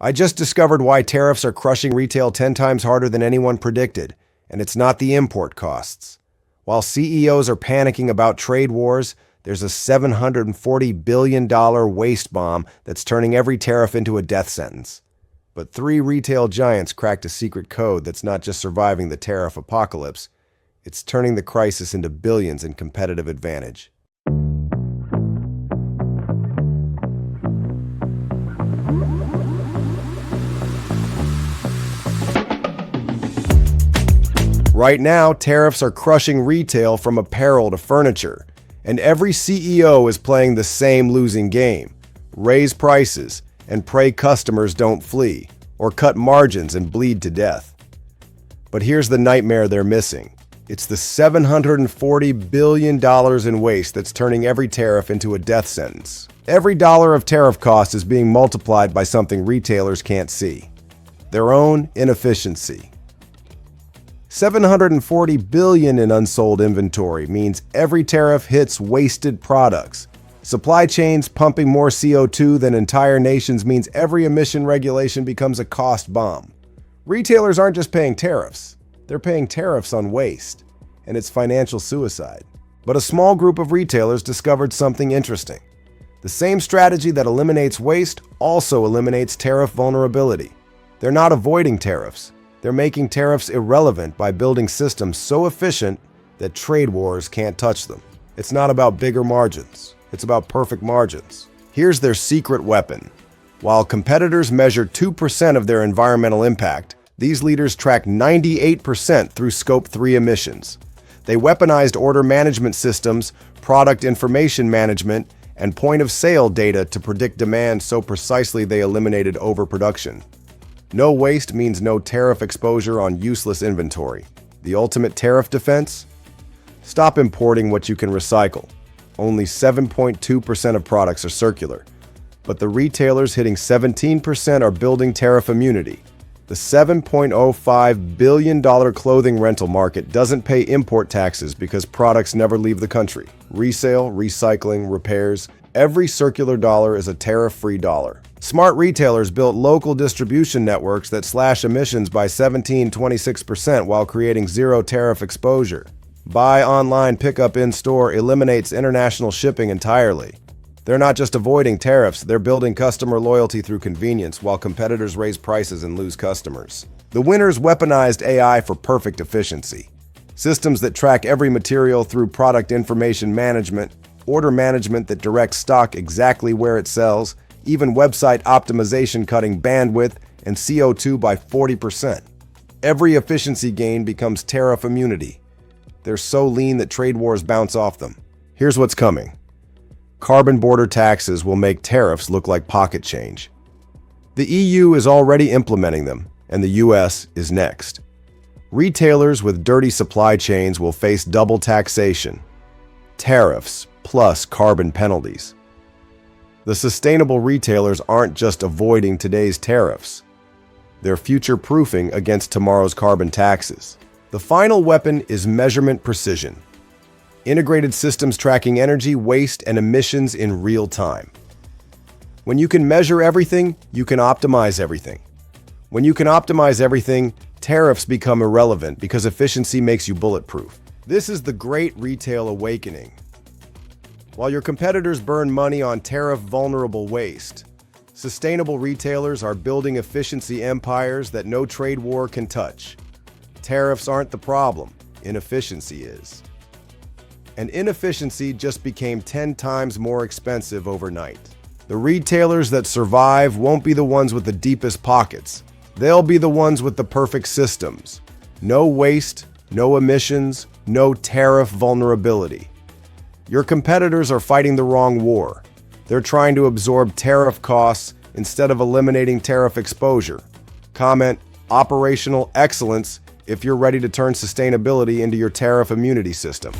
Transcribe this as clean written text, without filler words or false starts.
I just discovered why tariffs are crushing retail 10 times harder than anyone predicted, and it's not the import costs. While CEOs are panicking about trade wars, there's a $740 billion waste bomb that's turning every tariff into a death sentence. But 3 retail giants cracked a secret code that's not just surviving the tariff apocalypse, it's turning the crisis into billions in competitive advantage. Right now, tariffs are crushing retail from apparel to furniture, and every CEO is playing the same losing game: raise prices and pray customers don't flee, or cut margins and bleed to death. But here's the nightmare they're missing. It's the $740 billion in waste that's turning every tariff into a death sentence. Every dollar of tariff cost is being multiplied by something retailers can't see: their own inefficiency. $740 billion in unsold inventory means every tariff hits wasted products. Supply chains pumping more CO2 than entire nations means every emission regulation becomes a cost bomb. Retailers aren't just paying tariffs, they're paying tariffs on waste, and it's financial suicide. But a small group of retailers discovered something interesting. The same strategy that eliminates waste also eliminates tariff vulnerability. They're not avoiding tariffs. They're making tariffs irrelevant by building systems so efficient that trade wars can't touch them. It's not about bigger margins. It's about perfect margins. Here's their secret weapon. While competitors measure 2% of their environmental impact, these leaders track 98% through Scope 3 emissions. They weaponized order management systems, product information management, and point-of-sale data to predict demand so precisely they eliminated overproduction. No waste means no tariff exposure on useless inventory. The ultimate tariff defense? Stop importing what you can recycle. Only 7.2% of products are circular. But the retailers hitting 17% are building tariff immunity. The $7.05 billion clothing rental market doesn't pay import taxes because products never leave the country. Resale, recycling, repairs, every circular dollar is a tariff-free dollar. Smart retailers built local distribution networks that slash emissions by 26% while creating zero tariff exposure. Buy online, pickup in-store eliminates international shipping entirely. They're not just avoiding tariffs, they're building customer loyalty through convenience while competitors raise prices and lose customers. The winners weaponized AI for perfect efficiency. Systems that track every material through product information management, order management that directs stock exactly where it sells, even website optimization cutting bandwidth and CO2 by 40%. Every efficiency gain becomes tariff immunity. They're so lean that trade wars bounce off them. Here's what's coming. Carbon border taxes will make tariffs look like pocket change. The EU is already implementing them, and the US is next. Retailers with dirty supply chains will face double taxation, tariffs plus carbon penalties. The sustainable retailers aren't just avoiding today's tariffs. They're future-proofing against tomorrow's carbon taxes. The final weapon is measurement precision. Integrated systems tracking energy, waste, and emissions in real time. When you can measure everything, you can optimize everything. When you can optimize everything, tariffs become irrelevant because efficiency makes you bulletproof. This is the great retail awakening. While your competitors burn money on tariff-vulnerable waste, sustainable retailers are building efficiency empires that no trade war can touch. Tariffs aren't the problem, inefficiency is. And inefficiency just became 10 times more expensive overnight. The retailers that survive won't be the ones with the deepest pockets. They'll be the ones with the perfect systems. No waste, no emissions, no tariff vulnerability. Your competitors are fighting the wrong war. They're trying to absorb tariff costs instead of eliminating tariff exposure. Comment operational excellence if you're ready to turn sustainability into your tariff immunity system.